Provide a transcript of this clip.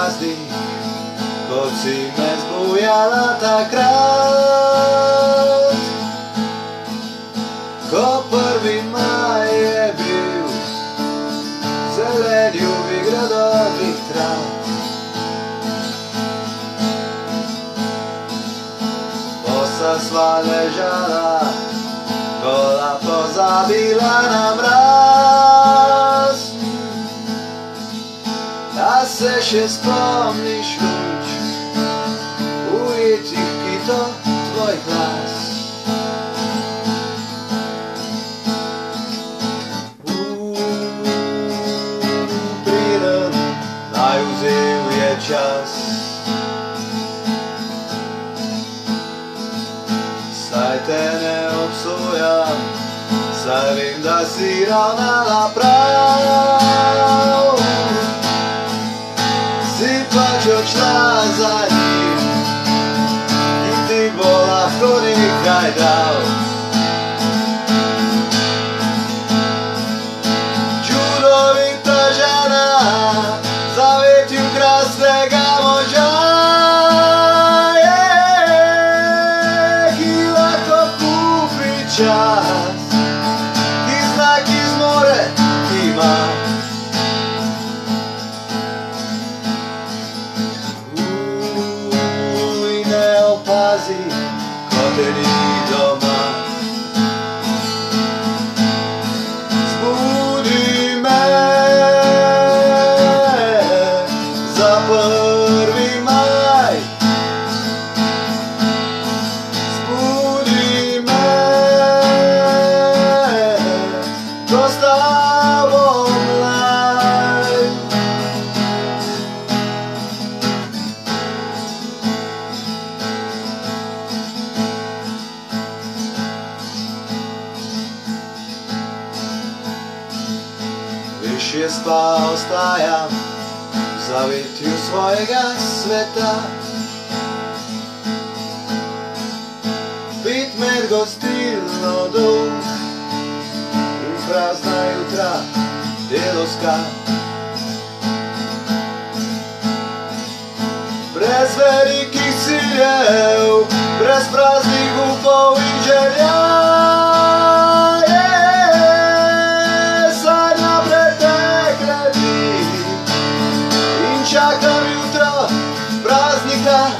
prázdnych, hoci me zbujala takrat. Ko 1. maj je bil zelen ljubih gradovih trav. Bosa sva ležala, gola pozabila na mraz. A se še spomniš luč ujitih kitov tvoj glas. Pridem, naj vzel je čas. Saj te ne obsojam, saj vem, da si ravnala prav. Si pač odšla za njim in ti bo lahko nekaj dal. Čudovita žena, zavetju krasnega moža, ki lahko kupi čas, ki znak iz more ima. Ko te ni doma, zbudi me za 1. maj. Zbudi me, ko s tabo mlaj. Jaz pa ostajam v zavetju svojega sveta. Pit med gostilno dol in prazna jutra delovska. Brez velikih ciljev, brez praznih upov in želja. Čakam jutro praznika.